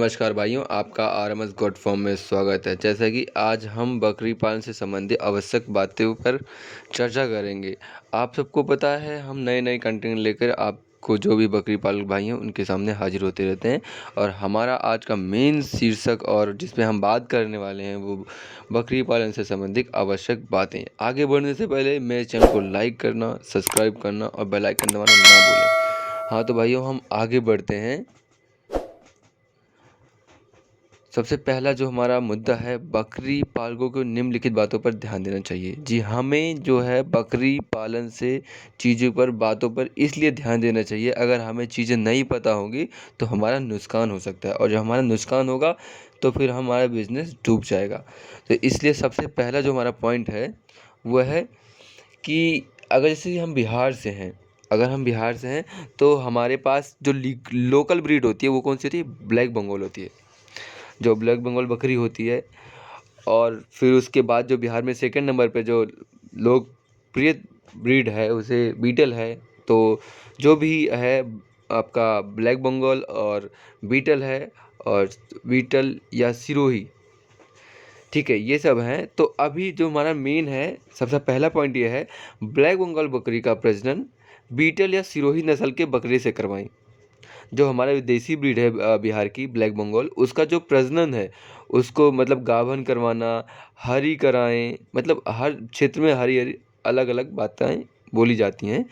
नमस्कार भाइयों, आपका आरएमएस गोट फॉर्म में स्वागत है। जैसा कि आज हम बकरी पालन से संबंधित आवश्यक बातों पर चर्चा करेंगे। आप सबको पता है हम नए कंटेंट लेकर आपको जो भी बकरी पालक भाई हैं उनके सामने हाजिर होते रहते हैं। और हमारा आज का मेन शीर्षक और जिस पे हम बात करने वाले हैं वो बकरी पालन से संबंधित आवश्यक बातें। आगे बढ़ने से पहले मेरे चैनल को लाइक करना, सब्सक्राइब करना और बेल आइकन दबाना ना भूलें। हाँ तो भाइयों, हम आगे बढ़ते हैं। सबसे पहला जो हमारा मुद्दा है, बकरी पालकों को निम्नलिखित बातों पर ध्यान देना चाहिए। जी, हमें जो है बकरी पालन से बातों पर इसलिए ध्यान देना चाहिए, अगर हमें चीज़ें नहीं पता होंगी तो हमारा नुकसान हो सकता है, और जब हमारा नुकसान होगा तो फिर हमारा बिजनेस डूब जाएगा। तो इसलिए सबसे पहला जो हमारा पॉइंट है वह है कि अगर जैसे अगर हम बिहार से हैं तो हमारे पास जो लोकल ब्रीड होती है वो कौन सी होती है? ब्लैक बंगाल होती है, जो ब्लैक बंगाल बकरी होती है। और फिर उसके बाद जो बिहार में सेकंड नंबर पे जो लोकप्रिय ब्रीड है उसे बीटल है। तो जो भी है आपका ब्लैक बंगाल और बीटल है, और बीटल या सिरोही, ठीक है, ये सब हैं। तो अभी जो हमारा मेन है, सबसे पहला पॉइंट ये है, ब्लैक बंगाल बकरी का प्रजनन बीटल या सिरोही नस्ल के बकरे से करवाएं। जो हमारा देसी ब्रीड है बिहार की ब्लैक बंगाल, उसका जो प्रजनन है उसको मतलब गाभन करवाना, हरी कराएं, मतलब हर क्षेत्र में हरी हरी अलग अलग बातें बोली जाती हैं।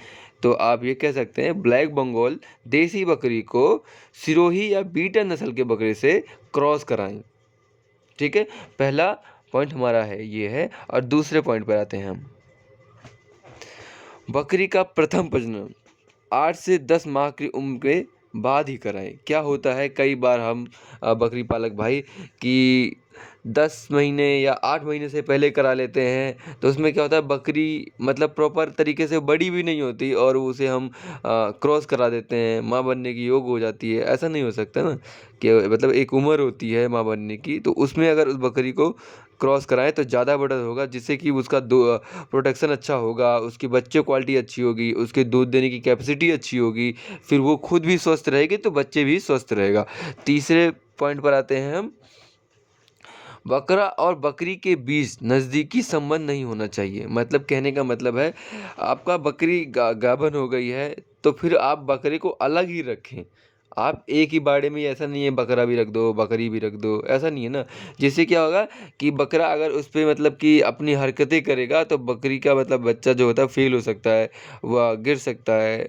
तो आप ये कह सकते हैं ब्लैक बंगाल देसी बकरी को सिरोही या बीटल नस्ल के बकरे से क्रॉस कराएं। ठीक है, पहला पॉइंट हमारा है ये है। और दूसरे पॉइंट पर आते हैं हम। बकरी का प्रथम प्रजनन 8 से 10 माह की उम्र के बाद ही कराएं। क्या होता है, कई बार हम बकरी पालक भाई कि 10 महीने या 8 महीने से पहले करा लेते हैं, तो उसमें क्या होता है, बकरी मतलब प्रॉपर तरीके से बड़ी भी नहीं होती और उसे हम क्रॉस करा देते हैं, माँ बनने की योग हो जाती है। ऐसा नहीं हो सकता ना, कि मतलब एक उम्र होती है माँ बनने की, तो उसमें अगर उस बकरी को क्रॉस कराएं तो ज़्यादा बेटर होगा, जिससे कि उसका प्रोटेक्शन अच्छा होगा, उसकी बच्चे क्वालिटी अच्छी होगी, उसके दूध देने की कैपेसिटी अच्छी होगी, फिर वो खुद भी स्वस्थ रहेगी तो बच्चे भी स्वस्थ रहेगा। तीसरे पॉइंट पर आते हैं हम। बकरा और बकरी के बीच नज़दीकी संबंध नहीं होना चाहिए। मतलब कहने का मतलब है, आपका बकरी गाभन हो गई है तो फिर आप बकरे को अलग ही रखें। आप एक ही बाड़े में, ऐसा नहीं है बकरा भी रख दो बकरी भी रख दो, ऐसा नहीं है ना। जिससे क्या होगा कि बकरा अगर उस पर मतलब कि अपनी हरकतें करेगा तो बकरी का मतलब बच्चा जो होता है फेल हो सकता है, वह गिर सकता है।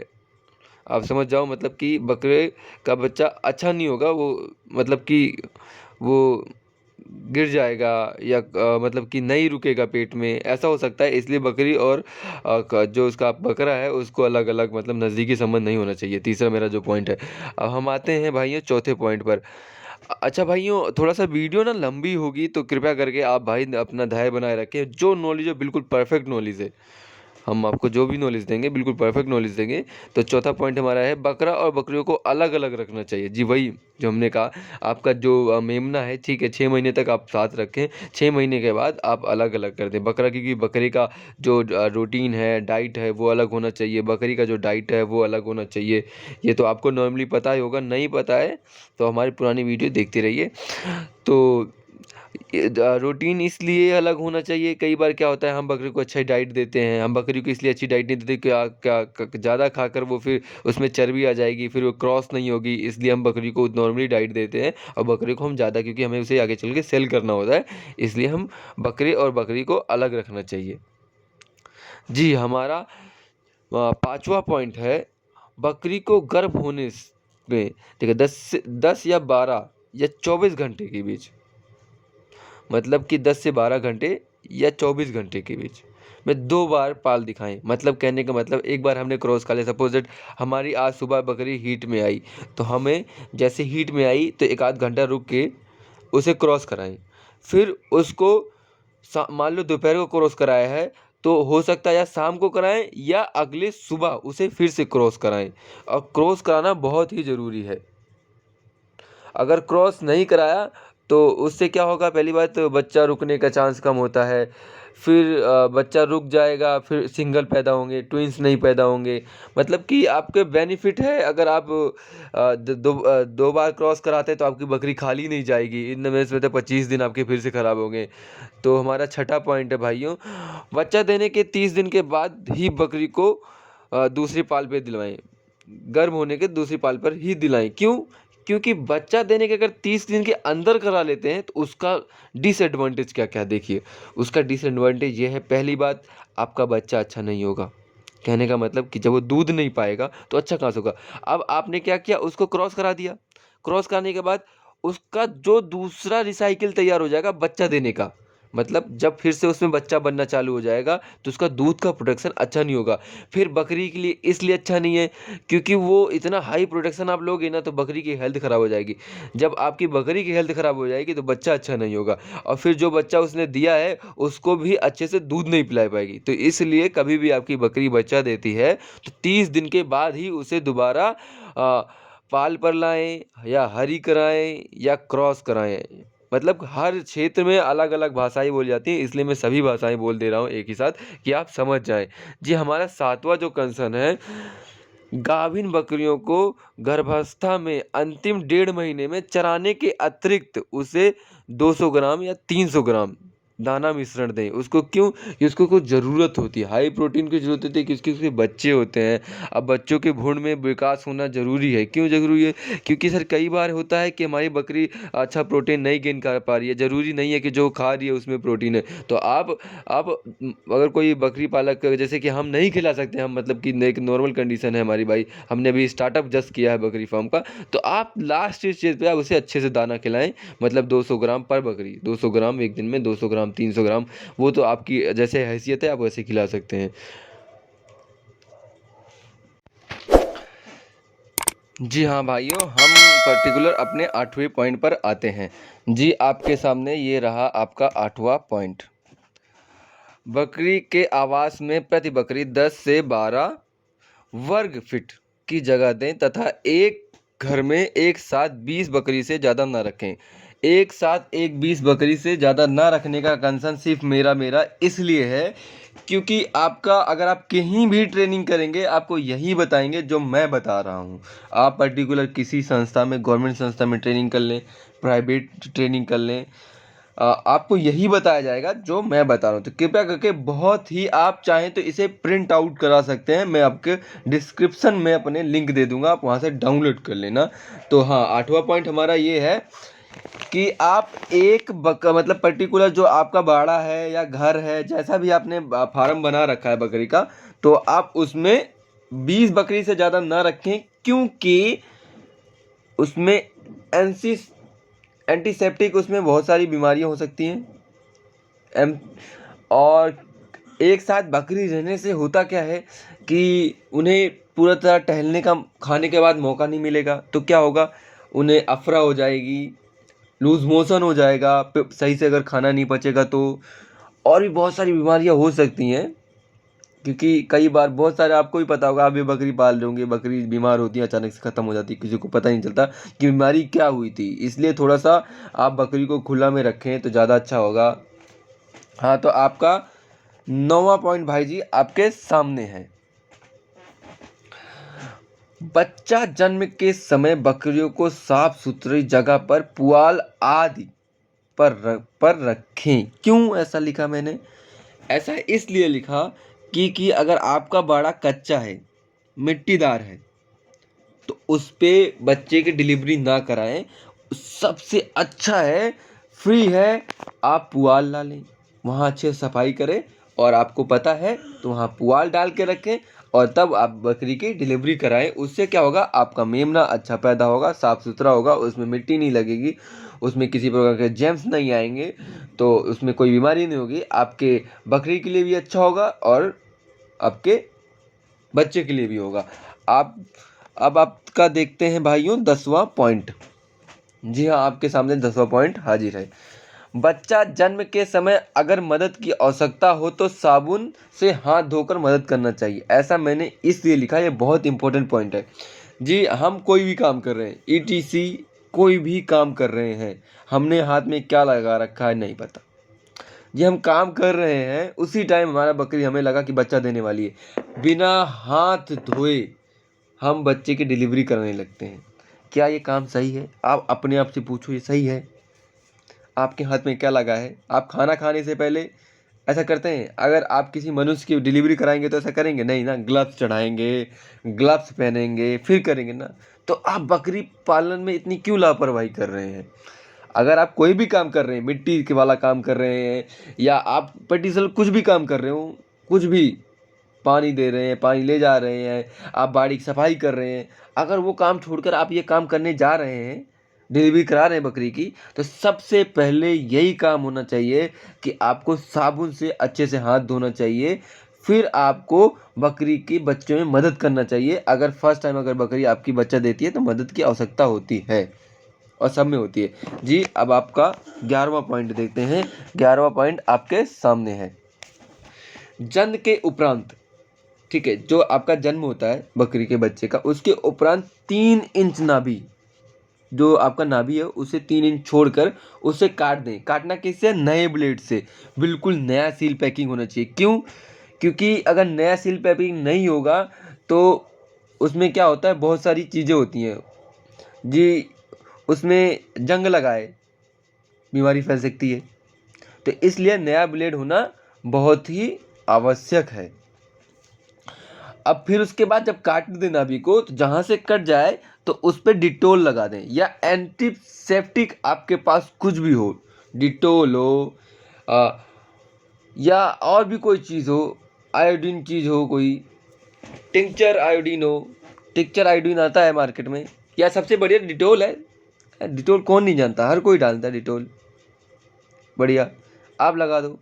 आप समझ जाओ, मतलब कि बकरे का बच्चा अच्छा नहीं होगा, वो मतलब कि वो गिर जाएगा या मतलब कि नहीं रुकेगा पेट में, ऐसा हो सकता है। इसलिए बकरी और जो उसका बकरा है उसको अलग अलग मतलब नज़दीकी संबंध नहीं होना चाहिए। तीसरा मेरा जो पॉइंट है। अब हम आते हैं भाइयों चौथे पॉइंट पर। अच्छा भाइयों, थोड़ा सा वीडियो ना लंबी होगी तो कृपया करके आप भाई अपना धैर्य बनाए रखें। जो नॉलेज है बिल्कुल परफेक्ट नॉलेज है, हम आपको जो भी नॉलेज देंगे बिल्कुल परफेक्ट नॉलेज देंगे। तो चौथा पॉइंट हमारा है, बकरा और बकरियों को अलग अलग रखना चाहिए। जी वही जो हमने कहा, आपका जो मेमना है, ठीक है, 6 महीने तक आप साथ रखें, 6 महीने के बाद आप अलग अलग कर दें बकरा, क्योंकि बकरी का जो रूटीन है, डाइट है, वो अलग होना चाहिए, बकरी का जो डाइट है वो अलग होना चाहिए। ये तो आपको नॉर्मली पता ही होगा, नहीं पता है तो हमारी पुरानी वीडियो देखते रहिए। तो रूटीन इसलिए अलग होना चाहिए, कई बार क्या होता है हम बकरी को अच्छा डाइट देते हैं, हम बकरी को इसलिए अच्छी डाइट नहीं देते क्या क्या ज़्यादा खाकर वो फिर उसमें चर्बी आ जाएगी, फिर वो क्रॉस नहीं होगी, इसलिए हम बकरी को नॉर्मली डाइट देते हैं। और बकरी को हम ज़्यादा, क्योंकि हमें उसे आगे चल के सेल करना होता है, इसलिए हम बकरे और बकरी को अलग रखना चाहिए। जी, हमारा पांचवा पॉइंट है, बकरी को गर्भ होने में, ठीक है, 10 या 12 या 24 घंटे के बीच, मतलब कि 10 से 12 घंटे या 24 घंटे के बीच में 2 बार पाल दिखाएं। मतलब कहने का मतलब, एक बार हमने क्रॉस कर लिया, सपोज दैट हमारी आज सुबह बकरी हीट में आई, तो हमें जैसे हीट में आई तो एक आध घंटा रुक के उसे क्रॉस कराएं। फिर उसको मान लो दोपहर को क्रॉस कराया है, तो हो सकता है या शाम को कराएं या अगले सुबह उसे फिर से क्रॉस कराएं। और क्रॉस कराना बहुत ही ज़रूरी है। अगर क्रॉस नहीं कराया तो उससे क्या होगा, पहली बात तो बच्चा रुकने का चांस कम होता है। फिर बच्चा रुक जाएगा, फिर सिंगल पैदा होंगे, ट्विंस नहीं पैदा होंगे। मतलब कि आपके बेनिफिट है, अगर आप 2 बार क्रॉस कराते हैं तो आपकी बकरी खाली नहीं जाएगी। इनमें से तो 25 दिन आपके फिर से ख़राब होंगे। तो हमारा छठा पॉइंट है भाइयों, बच्चा देने के 30 दिन के बाद ही बकरी को दूसरी पाल पे दिलवाएं। गर्म होने के दूसरी पाल पर ही दिलाएं। क्यों? क्योंकि बच्चा देने के अगर 30 दिन के अंदर करा लेते हैं तो उसका डिसएडवांटेज क्या क्या देखिए। उसका डिसएडवांटेज ये है, पहली बात, आपका बच्चा अच्छा नहीं होगा। कहने का मतलब कि जब वो दूध नहीं पाएगा तो अच्छा कहाँ से होगा। अब आपने क्या किया, उसको क्रॉस करा दिया। क्रॉस कराने के बाद उसका जो दूसरा रिसाइकिल तैयार हो जाएगा बच्चा देने का, मतलब जब फिर से उसमें बच्चा बनना चालू हो जाएगा तो उसका दूध का प्रोडक्शन अच्छा नहीं होगा। फिर बकरी के लिए इसलिए अच्छा नहीं है क्योंकि वो इतना हाई प्रोडक्शन आप लोगे ना तो बकरी की हेल्थ ख़राब हो जाएगी। जब आपकी बकरी की हेल्थ ख़राब हो जाएगी तो बच्चा अच्छा नहीं होगा, और फिर जो बच्चा उसने दिया है उसको भी अच्छे से दूध नहीं पिला पाएगी। तो इसलिए कभी भी आपकी बकरी बच्चा देती है तो 30 दिन के बाद ही उसे दोबारा पाल पर लाएं, या हरी कराएं, या क्रॉस कराएं। मतलब हर क्षेत्र में अलग अलग भाषाएं बोली जाती हैं, इसलिए मैं सभी भाषाएं बोल दे रहा हूँ एक ही साथ कि आप समझ जाएं। जी, हमारा सातवां जो कंसर्न है, गाभिन बकरियों को गर्भावस्था में अंतिम 1.5 महीने में चराने के अतिरिक्त उसे 200 ग्राम या 300 ग्राम दाना मिश्रण दें उसको। क्यों? कि उसको कुछ ज़रूरत होती है, हाई प्रोटीन की ज़रूरत होती है, क्योंकि उसके बच्चे होते हैं। अब बच्चों के भ्रूण में विकास होना ज़रूरी है। क्यों ज़रूरी है? क्योंकि सर कई बार होता है कि हमारी बकरी अच्छा प्रोटीन नहीं गेन कर पा रही है। ज़रूरी नहीं है कि जो खा रही है उसमें प्रोटीन है। तो आप अगर कोई बकरी पालक, जैसे कि हम नहीं खिला सकते, हम मतलब कि एक नॉर्मल कंडीशन है हमारी भाई, हमने अभी स्टार्टअप जस्ट किया है बकरी फार्म का, तो आप लास्ट स्टेज पे आप उसे अच्छे से दाना खिलाएं। मतलब 200 ग्राम पर बकरी, 200 ग्राम एक दिन में, 200 ग्राम, 300 ग्राम, वो तो आपकी जैसे हैसियत है आप वैसे खिला सकते हैं। जी हाँ भाइयों, हम पर्टिकुलर अपने 8वें पॉइंट पर आते हैं। जी, आपके सामने ये रहा आपका 8वां पॉइंट। बकरी के आवास में प्रति बकरी 10 से 12 वर्ग फीट की जगह दें तथा एक घर में एक साथ 20 बकरी से ज़्यादा ना रखें। एक साथ 20 बकरी से ज़्यादा ना रखने का कंसर्न सिर्फ मेरा इसलिए है क्योंकि आपका, अगर आप कहीं भी ट्रेनिंग करेंगे आपको यही बताएंगे जो मैं बता रहा हूँ। आप पर्टिकुलर किसी संस्था में, गवर्नमेंट संस्था में ट्रेनिंग कर लें, प्राइवेट ट्रेनिंग कर लें, आपको यही बताया जाएगा जो मैं बता रहा हूँ। तो कृपया करके, बहुत ही आप चाहें तो इसे प्रिंट आउट करा सकते हैं, मैं आपके डिस्क्रिप्शन में अपने लिंक दे दूंगा, आप वहाँ से डाउनलोड कर लेना। तो हाँ, 8वां पॉइंट हमारा ये है कि आप एक मतलब पर्टिकुलर जो आपका बाड़ा है या घर है, जैसा भी आपने फार्म बना रखा है बकरी का, तो आप उसमें 20 बकरी से ज़्यादा ना रखें, क्योंकि उसमें एंटीसेप्टिक उसमें बहुत सारी बीमारियां हो सकती हैं। और एक साथ बकरी रहने से होता क्या है कि उन्हें पूरा तरह टहलने का, खाने के बाद मौका नहीं मिलेगा। तो क्या होगा, उन्हें अफरा हो जाएगी, लूज मोशन हो जाएगा, सही से अगर खाना नहीं पचेगा तो, और भी बहुत सारी बीमारियां हो सकती हैं। क्योंकि कई बार बहुत सारे, आपको भी पता होगा, आप भी बकरी पाल रहे होंगे, बकरी बीमार होती है, अचानक से ख़त्म हो जाती है, किसी को पता नहीं चलता कि बीमारी क्या हुई थी। इसलिए थोड़ा सा आप बकरी को खुला में रखें तो ज़्यादा अच्छा होगा। हाँ, तो आपका 9वां पॉइंट भाई जी आपके सामने है। बच्चा जन्म के समय बकरियों को साफ सुथरी जगह पर, पुआल आदि पर रखें। क्यों ऐसा लिखा मैंने? ऐसा इसलिए लिखा कि अगर आपका बाड़ा कच्चा है, मिट्टीदार है, तो उस पे बच्चे की डिलीवरी ना कराएं। सबसे अच्छा है, फ्री है, आप पुआल डालें, वहाँ अच्छे से सफाई करें, और आपको पता है तो वहाँ पुआल डाल के रखें, और तब आप बकरी की डिलीवरी कराएं। उससे क्या होगा, आपका मेमना अच्छा पैदा होगा, साफ़ सुथरा होगा, उसमें मिट्टी नहीं लगेगी, उसमें किसी प्रकार के जर्म्स नहीं आएंगे, तो उसमें कोई बीमारी नहीं होगी। आपके बकरी के लिए भी अच्छा होगा और आपके बच्चे के लिए भी होगा। अब आपका देखते हैं भाइयों 10वां पॉइंट। जी हाँ, आपके सामने 10वां पॉइंट हाजिर है। बच्चा जन्म के समय अगर मदद की आवश्यकता हो तो साबुन से हाथ धोकर मदद करना चाहिए। ऐसा मैंने इसलिए लिखा, ये बहुत इंपॉर्टेंट पॉइंट है। जी, हम कोई भी काम कर रहे हैं, ईटीसी कोई भी काम कर रहे हैं, हमने हाथ में क्या लगा रखा है नहीं पता। ये हम काम कर रहे हैं, उसी टाइम हमारा बकरी हमें लगा कि बच्चा देने वाली है, बिना हाथ धोए हम बच्चे की डिलीवरी कराने लगते हैं। क्या ये काम सही है? आप अपने आप से पूछो, ये सही है? आपके हाथ में क्या लगा है? आप खाना खाने से पहले ऐसा करते हैं? अगर आप किसी मनुष्य की डिलीवरी कराएंगे तो ऐसा करेंगे नहीं ना, ग्लव्स चढ़ाएंगे, ग्लव्स पहनेंगे, फिर करेंगे ना। तो आप बकरी पालन में इतनी क्यों लापरवाही कर रहे हैं? अगर आप कोई भी काम कर रहे हैं, मिट्टी के वाला काम कर रहे हैं, या आप पर्टिकुलर कुछ भी काम कर रहे हो, कुछ भी पानी दे रहे हैं, पानी ले जा रहे हैं, आप बाड़ी की सफाई कर रहे हैं, अगर वो काम छोड़कर आप ये काम करने जा रहे हैं, डिलीवरी करा रहे हैं बकरी की, तो सबसे पहले यही काम होना चाहिए कि आपको साबुन से अच्छे से हाथ धोना चाहिए। फिर आपको बकरी के बच्चे में मदद करना चाहिए। अगर फर्स्ट टाइम अगर बकरी आपकी बच्चा देती है तो मदद की आवश्यकता होती है, और सब में होती है जी। अब आपका 11वां पॉइंट देखते हैं। 11वां पॉइंट आपके सामने है। जन्म के उपरांत, ठीक है, जो आपका जन्म होता है बकरी के बच्चे का, उसके उपरांत 3 इंच नाभि, जो आपका नाभि है उसे 3 इंच छोड़कर उसे काट दें। काटना किससे? नए ब्लेड से। बिल्कुल नया सील पैकिंग होना चाहिए। क्यों? क्योंकि अगर नया सील पैकिंग नहीं होगा तो उसमें क्या होता है, बहुत सारी चीज़ें होती हैं जी, उसमें जंग लगाए बीमारी फैल सकती है। तो इसलिए नया ब्लेड होना बहुत ही आवश्यक है। अब फिर उसके बाद जब काट दें नाभि को, तो जहाँ से कट जाए तो उस पर डिटोल लगा दें, या एंटीसेप्टिक आपके पास कुछ भी हो, डिटोल हो या और भी कोई चीज़ हो, आयोडीन चीज़ हो, कोई टिंचर आयोडीन हो, टिंचर आयोडीन आता है मार्केट में, या सबसे बढ़िया डिटोल है। डिटोल कौन नहीं जानता, हर कोई डालता है डिटोल, बढ़िया, आप लगा दो।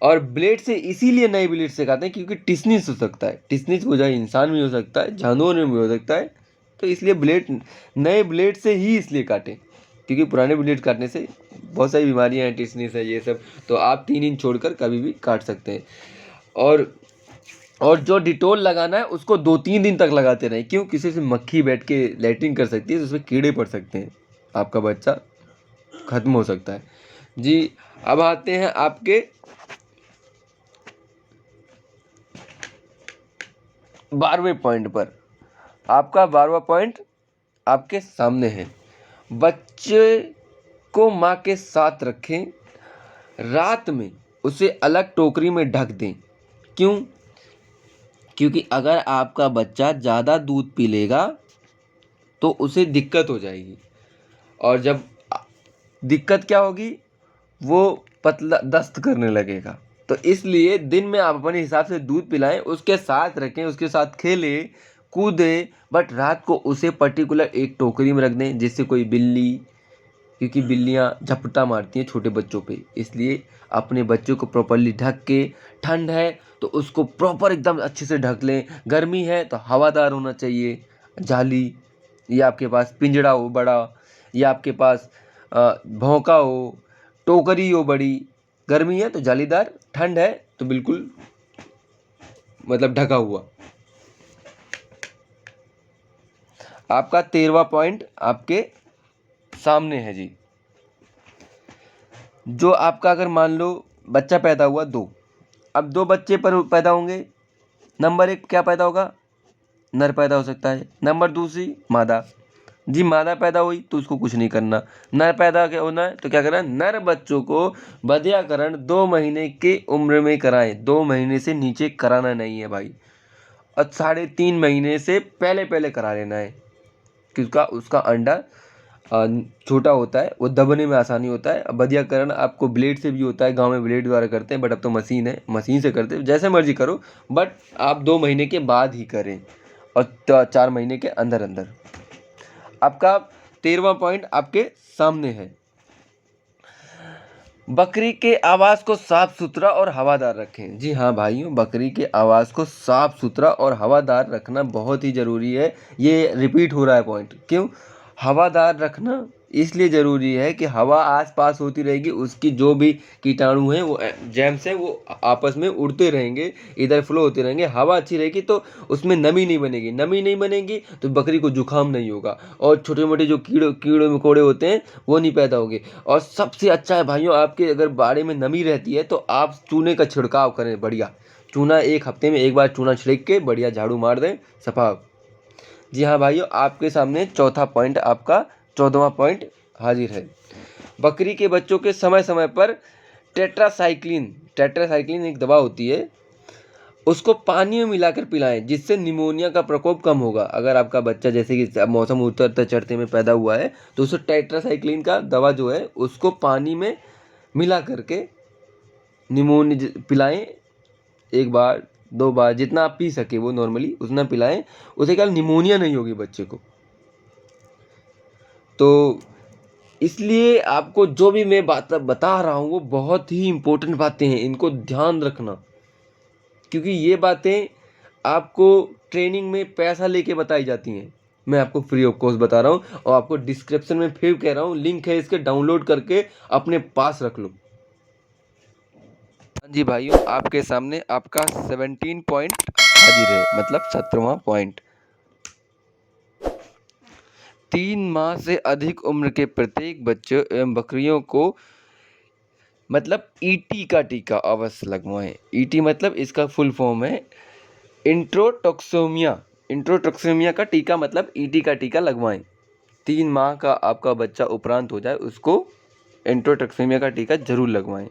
और ब्लेड से इसीलिए नए ब्लेड से काटते हैं क्योंकि टिसनिस हो सकता है, टिसनिस हो जाए, इंसान में हो सकता है, जानवर में भी हो सकता है। तो इसलिए ब्लेड, नए ब्लेड से ही इसलिए काटें, क्योंकि पुराने ब्लेड काटने से बहुत सारी बीमारियां हैं, टिसनिस है, ये सब। तो आप 3 इंच छोड़कर कभी भी काट सकते हैं। और जो डिटोल लगाना है उसको 2-3 दिन तक लगाते रहें। क्यों? किसी से मक्खी बैठ के लैट्रिन कर सकती है तो उसमें कीड़े पड़ सकते हैं, आपका बच्चा खत्म हो सकता है जी। अब आते हैं आपके 12वें पॉइंट पर। आपका 12वां पॉइंट आपके सामने है। बच्चे को माँ के साथ रखें, रात में उसे अलग टोकरी में ढक दें। क्यों? क्योंकि अगर आपका बच्चा ज़्यादा दूध पी लेगा तो उसे दिक्कत हो जाएगी, और जब दिक्कत क्या होगी, वो पतला दस्त करने लगेगा। तो इसलिए दिन में आप अपने हिसाब से दूध पिलाएं, उसके साथ रखें, उसके साथ खेलें कूदें, बट रात को उसे पर्टिकुलर एक टोकरी में रख दें, जिससे कोई बिल्ली, क्योंकि बिल्लियां झपटा मारती हैं छोटे बच्चों पे, इसलिए अपने बच्चों को प्रॉपरली ढक के, ठंड है तो उसको प्रॉपर एकदम अच्छे से ढक लें, गर्मी है तो हवादार होना चाहिए, जाली, या आपके पास पिंजड़ा हो बड़ा, या आपके पास भौंका हो, टोकरी हो बड़ी। गर्मी है तो जालीदार, ठंड है तो बिल्कुल मतलब ढका हुआ। आपका 13वां पॉइंट आपके सामने है जी। जो आपका अगर मान लो बच्चा पैदा हुआ 2, अब 2 बच्चे पर पैदा होंगे। नंबर 1 क्या पैदा होगा? नर पैदा हो सकता है। नंबर 2 मादा जी। मादा पैदा हुई तो उसको कुछ नहीं करना। नर पैदा क्या होना है तो क्या करना है? नर बच्चों को बधियाकरण 2 महीने के उम्र में कराएं। 2 महीने से नीचे कराना नहीं है भाई, और 3.5 महीने से पहले पहले करा लेना है, क्योंकि उसका अंडा छोटा होता है, वो दबने में आसानी होता है। बधियाकरण आपको ब्लेड से भी होता है, गांव में ब्लेड द्वारा करते हैं, बट अब तो मशीन है, मशीन से करते हैं, जैसे मर्जी करो, बट आप 2 महीने के बाद ही करें, और 4 महीने के अंदर अंदर। आपका 13वां पॉइंट आपके सामने है। बकरी के आवाज़ को साफ सुथरा और हवादार रखें। जी हाँ भाइयों, बकरी के आवाज़ को साफ सुथरा और हवादार रखना बहुत ही ज़रूरी है। ये रिपीट हो रहा है पॉइंट, क्यों हवादार रखना? इसलिए ज़रूरी है कि हवा आस-पास होती रहेगी, उसकी जो भी कीटाणु हैं वो जर्म्स हैं वो आपस में उड़ते रहेंगे, इधर फ्लो होते रहेंगे। हवा अच्छी रहेगी तो उसमें नमी नहीं बनेगी, नमी नहीं बनेगी तो बकरी को जुकाम नहीं होगा और छोटे-मोटे जो कीड़े-मकोड़े होते हैं वो नहीं पैदा होंगे। और सबसे अच्छा है भाइयों, आपके अगर बाड़े में नमी रहती है तो आप चूने का छिड़काव करें बढ़िया। चूना 1 हफ्ते में 1 बार चूना छिड़क के बढ़िया झाड़ू मार दें, सफा। जी हाँ भाइयों, आपके सामने चौथा पॉइंट, आपका 14वां पॉइंट हाजिर है। बकरी के बच्चों के समय समय पर टेट्रासाइक्लिन एक दवा होती है, उसको पानी में मिलाकर पिलाएं, जिससे निमोनिया का प्रकोप कम होगा। अगर आपका बच्चा जैसे कि मौसम उतरते चढ़ते में पैदा हुआ है तो उसे टेट्रासाइक्लिन का दवा जो है उसको पानी में मिला करके निमोनिया पिलाएं। 1 बार 2 बार जितना आप पी सके वो नॉर्मली उतना पिलाएं, उससे क्या निमोनिया नहीं होगी बच्चे को। तो इसलिए आपको जो भी मैं बात बता रहा हूँ वो बहुत ही इम्पोर्टेंट बातें हैं, इनको ध्यान रखना, क्योंकि ये बातें आपको ट्रेनिंग में पैसा लेके बताई जाती हैं। मैं आपको फ्री ऑफ कॉस्ट बता रहा हूँ और आपको डिस्क्रिप्शन में फिर कह रहा हूँ, लिंक है इसके, डाउनलोड करके अपने पास रख लो। हाँ जी भाइयों, आपके सामने आपका 17 पॉइंट हाजिर है, मतलब 17वां पॉइंट। 3 माह से अधिक उम्र के प्रत्येक बच्चों एवं बकरियों को मतलब ईटी का टीका अवश्य लगवाएं। ईटी मतलब इसका फुल फॉर्म है इंट्रोटॉक्सिमिया। इंट्रोटॉक्सिमिया का टीका मतलब ईटी का टीका लगवाएं। 3 माह का आपका बच्चा उपरांत हो जाए उसको इंट्रोटॉक्सिमिया का टीका जरूर लगवाएं।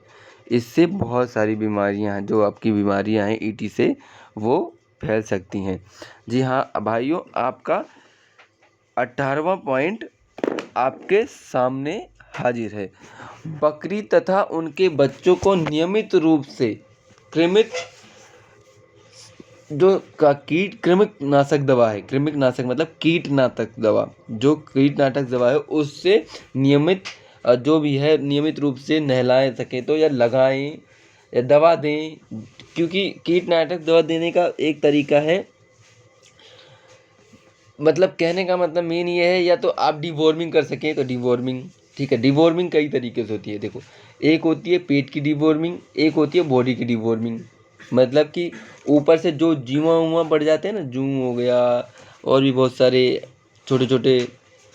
इससे बहुत सारी बीमारियां हैं, जो आपकी बीमारियां हैं ईटी से, वो फैल सकती हैं। जी हाँ भाइयों, आपका 18वां पॉइंट आपके सामने हाजिर है। बकरी तथा उनके बच्चों को नियमित रूप से कृमिक जो का कृमिकनाशक दवा है, कृमिकनाशक मतलब कीटनाशक दवा, जो कीटनाशक दवा है उससे नियमित जो भी है नियमित रूप से नहलाएं सके तो या लगाएं या दवा दें, क्योंकि कीटनाशक दवा देने का एक तरीका है, मतलब कहने का मतलब मेन ये है, या तो आप डिवॉर्मिंग कर सकें तो डिवॉर्मिंग, ठीक है। डिवॉर्मिंग कई तरीके से होती है, देखो, एक होती है पेट की डिवॉर्मिंग, एक होती है बॉडी की डिवॉर्मिंग, मतलब कि ऊपर से जो जुआ उआ पड़ जाते हैं ना, जू हो गया और भी बहुत सारे छोटे छोटे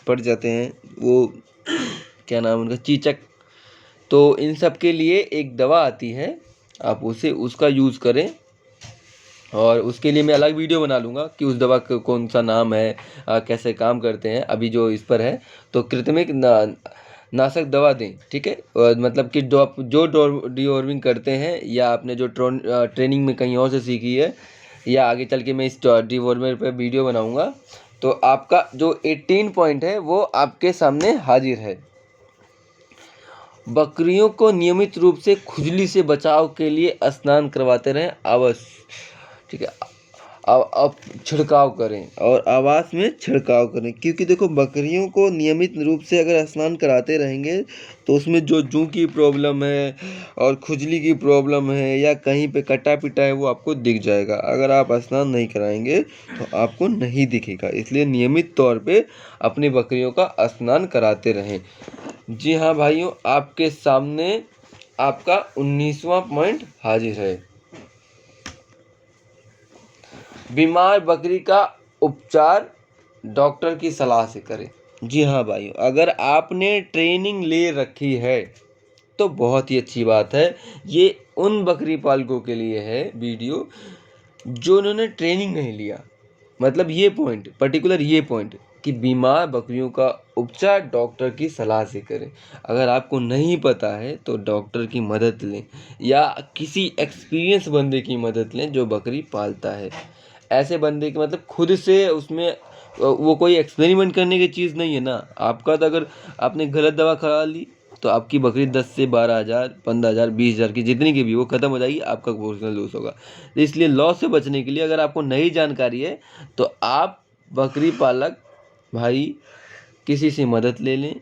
पड़ जाते हैं, वो क्या नाम उनका, चीचक, तो इन सब के लिए एक दवा आती है, आप उसे उसका यूज़ करें। और उसके लिए मैं अलग वीडियो बना लूँगा कि उस दवा का कौन सा नाम है, कैसे काम करते हैं, अभी जो इस पर है। तो कृत्रिमिक नाशक दवा दें, ठीक है। और मतलब कि जो आप जो डिवॉर्मिंग करते हैं या आपने जो ट्रेनिंग में कहीं और से सीखी है, या आगे चल के मैं इस डिवॉर्मर पर वीडियो बनाऊँगा, तो आपका जो 18 पॉइंट है वो आपके सामने हाजिर है। बकरियों को नियमित रूप से खुजली से बचाव के लिए स्नान करवाते रहें अवश्य, ठीक है। अब छिड़काव करें और आवास में छिड़काव करें, क्योंकि देखो बकरियों को नियमित रूप से अगर स्नान कराते रहेंगे तो उसमें जो जू की प्रॉब्लम है और खुजली की प्रॉब्लम है या कहीं पे कटा पिटा है वो आपको दिख जाएगा। अगर आप स्नान नहीं कराएंगे तो आपको नहीं दिखेगा, इसलिए नियमित तौर पे अपनी बकरियों का स्नान कराते रहें। जी हाँ भाइयों, आपके सामने आपका 19वां पॉइंट हाजिर है। बीमार बकरी का उपचार डॉक्टर की सलाह से करें। जी हाँ भाइयों, अगर आपने ट्रेनिंग ले रखी है तो बहुत ही अच्छी बात है। ये उन बकरी पालकों के लिए है वीडियो जो उन्होंने ट्रेनिंग नहीं लिया, मतलब ये पॉइंट पर्टिकुलर, ये पॉइंट कि बीमार बकरियों का उपचार डॉक्टर की सलाह से करें। अगर आपको नहीं पता है तो डॉक्टर की मदद लें या किसी एक्सपीरियंस बंदे की मदद लें जो बकरी पालता है। ऐसे बंदे की मतलब खुद से उसमें वो कोई एक्सपेरिमेंट करने की चीज़ नहीं है ना। आपका तो अगर आपने गलत दवा खा ली तो आपकी बकरी 10 से 12,000, 15,000, 20,000 की जितनी की भी वो ख़त्म हो जाएगी, आपका पर्सनल लॉस होगा। तो इसलिए लॉस से बचने के लिए अगर आपको नई जानकारी है तो आप बकरी पालक भाई किसी से मदद ले लें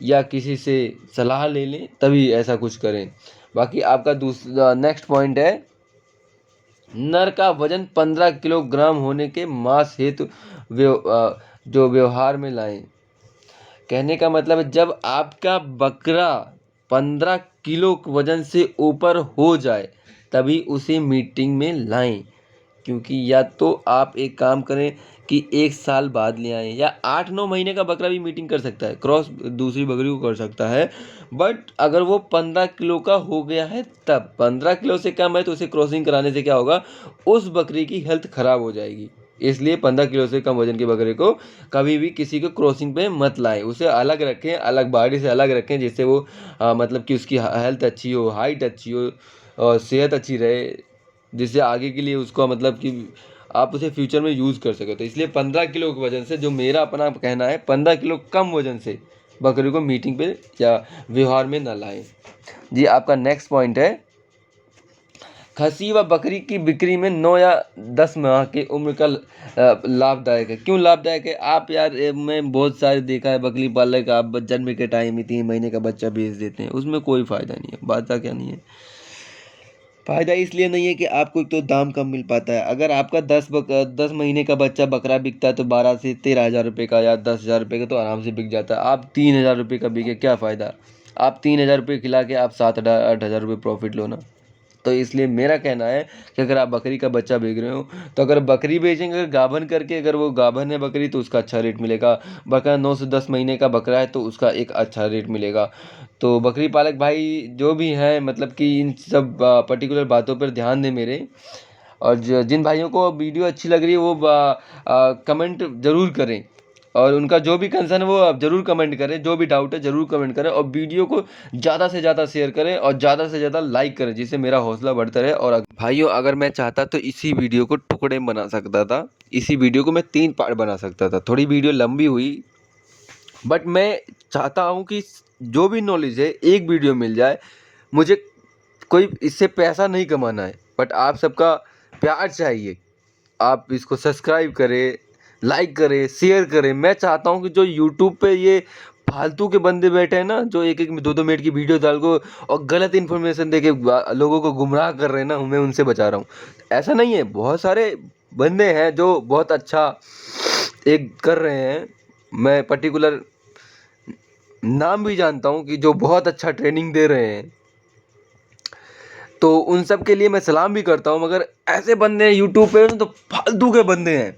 या किसी से सलाह ले लें, तभी ऐसा कुछ करें। बाकी आपका दूसरा नेक्स्ट पॉइंट है, नर का वजन 15 किलोग्राम होने के मांस हेतु जो व्यवहार में लाएं। कहने का मतलब है जब आपका बकरा 15 किलो वजन से ऊपर हो जाए तभी उसे मीटिंग में लाएं। क्योंकि या तो आप एक काम करें कि 1 साल बाद ले आएँ या 8-9 महीने का बकरा भी मीटिंग कर सकता है, क्रॉस दूसरी बकरी को कर सकता है। बट अगर वो 15 किलो का हो गया है तब, 15 किलो से कम है तो उसे क्रॉसिंग कराने से क्या होगा, उस बकरी की हेल्थ ख़राब हो जाएगी। इसलिए 15 किलो से कम वज़न के बकरे को कभी भी किसी को क्रॉसिंग पे मत लाएँ। उसे अलग रखें, अलग बाड़ी से अलग रखें, जिससे वो मतलब कि उसकी हेल्थ अच्छी हो, हाइट अच्छी हो और सेहत अच्छी रहे, जिससे आगे के लिए उसको मतलब कि आप उसे फ्यूचर में यूज़ कर सकें। तो इसलिए 15 किलो के वज़न से, जो मेरा अपना कहना है, 15 किलो कम वज़न से बकरी को मीटिंग पे या व्यवहार में ना लाएं। जी, आपका नेक्स्ट पॉइंट है, खसी व बकरी की बिक्री में 9 या 10 माह की उम्र का लाभदायक है। क्यों लाभदायक है? आप यार मैं बहुत सारे देखा है बकरी पालक, आप जन्म के टाइम ही 3 महीने का बच्चा बेच देते हैं, उसमें कोई फ़ायदा नहीं है। बात क्या नहीं है, फ़ायदा इसलिए नहीं है कि आपको एक तो दाम कम मिल पाता है। अगर आपका 10 महीने का बच्चा बकरा बिकता है तो 12 से 13,000 रुपये का या 10,000 रुपये का तो आराम से बिक जाता है। आप 3,000 रुपये का बिके, क्या फ़ायदा? आप 3,000 रुपये खिला के आप 7-8,000 रुपये प्रॉफिट लो ना। तो इसलिए मेरा कहना है कि अगर आप बकरी का बच्चा बेच रहे हो तो अगर बकरी बेचेंगे, अगर गाभन करके, अगर वो गाभन है बकरी तो उसका अच्छा रेट मिलेगा। बकरा 9 से 10 महीने का बकरा है तो उसका एक अच्छा रेट मिलेगा। तो बकरी पालक भाई जो भी हैं, मतलब कि इन सब पर्टिकुलर बातों पर ध्यान दें मेरे। और जिन भाइयों को वीडियो अच्छी लग रही है वो कमेंट ज़रूर करें, और उनका जो भी कंसर्न है वो आप ज़रूर कमेंट करें, जो भी डाउट है ज़रूर कमेंट करें, और वीडियो को ज़्यादा से ज़्यादा शेयर करें और ज़्यादा से ज़्यादा लाइक करें, जिससे मेरा हौसला बढ़ता रहे। और भाइयों, अगर मैं चाहता तो इसी वीडियो को टुकड़े में बना सकता था, इसी वीडियो को मैं 3 पार्ट बना सकता था। थोड़ी वीडियो लंबी हुई, बट मैं चाहता हूँ कि जो भी नॉलेज है एक वीडियो मिल जाए। मुझे कोई इससे पैसा नहीं कमाना है, बट आप सबका प्यार चाहिए। आप इसको सब्सक्राइब करें, लाइक करें, शेयर करें। मैं चाहता हूँ कि जो यूट्यूब पे ये फालतू के बंदे बैठे हैं ना, जो 1-1 2-2 मिनट की वीडियो डाल को और गलत इन्फॉर्मेशन दे के लोगों को गुमराह कर रहे हैं ना, मैं उनसे बचा रहा हूँ। ऐसा नहीं है, बहुत सारे बंदे हैं जो बहुत अच्छा एक कर रहे हैं। मैं पर्टिकुलर नाम भी जानता हूँ कि जो बहुत अच्छा ट्रेनिंग दे रहे हैं, तो उन सब के लिए मैं सलाम भी करता हूँ। मगर ऐसे बंदे हैं यूट्यूब पे तो फालतू के बंदे हैं,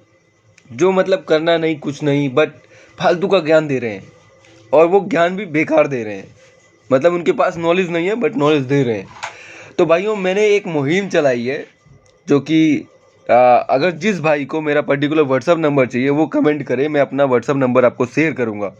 जो मतलब करना नहीं कुछ नहीं, बट फालतू का ज्ञान दे रहे हैं, और वो ज्ञान भी बेकार दे रहे हैं। मतलब उनके पास नॉलेज नहीं है बट नॉलेज दे रहे हैं। तो भाइयों, मैंने एक मुहिम चलाई है, जो कि अगर जिस भाई को मेरा पर्टिकुलर व्हाट्सअप नंबर चाहिए वो कमेंट करे, मैं अपना व्हाट्सअप नंबर आपको शेयर करूँगा।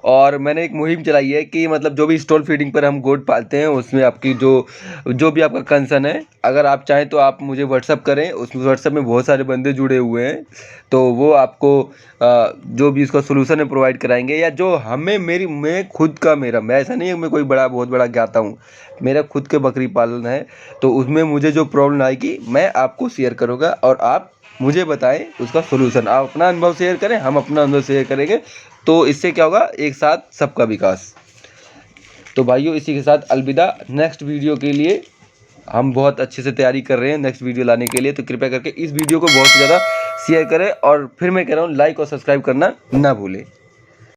और मैंने एक मुहिम चलाई है कि मतलब जो भी स्टॉल फीडिंग पर हम गोट पालते हैं, उसमें आपकी जो भी आपका कंसर्न है, अगर आप चाहें तो आप मुझे व्हाट्सअप करें। उस व्हाट्सअप में बहुत सारे बंदे जुड़े हुए हैं, तो वो आपको जो भी इसका सोल्यूशन है प्रोवाइड कराएंगे। या जो हमें मैं खुद का, मैं ऐसा नहीं है मैं कोई बहुत बड़ा ज्ञाता हूँ, मेरा खुद के बकरी पालन है, तो उसमें मुझे जो प्रॉब्लम आएगी मैं आपको शेयर करूँगा, और आप मुझे बताएं उसका सोल्यूशन। आप अपना अनुभव शेयर करें, हम अपना अनुभव शेयर करेंगे, तो इससे क्या होगा, एक साथ सबका विकास। तो भाइयों, इसी के साथ अलविदा। नेक्स्ट वीडियो के लिए हम बहुत अच्छे से तैयारी कर रहे हैं नेक्स्ट वीडियो लाने के लिए, तो कृपया करके इस वीडियो को बहुत ज़्यादा शेयर करें, और फिर मैं कह रहा हूँ लाइक और सब्सक्राइब करना ना भूलें।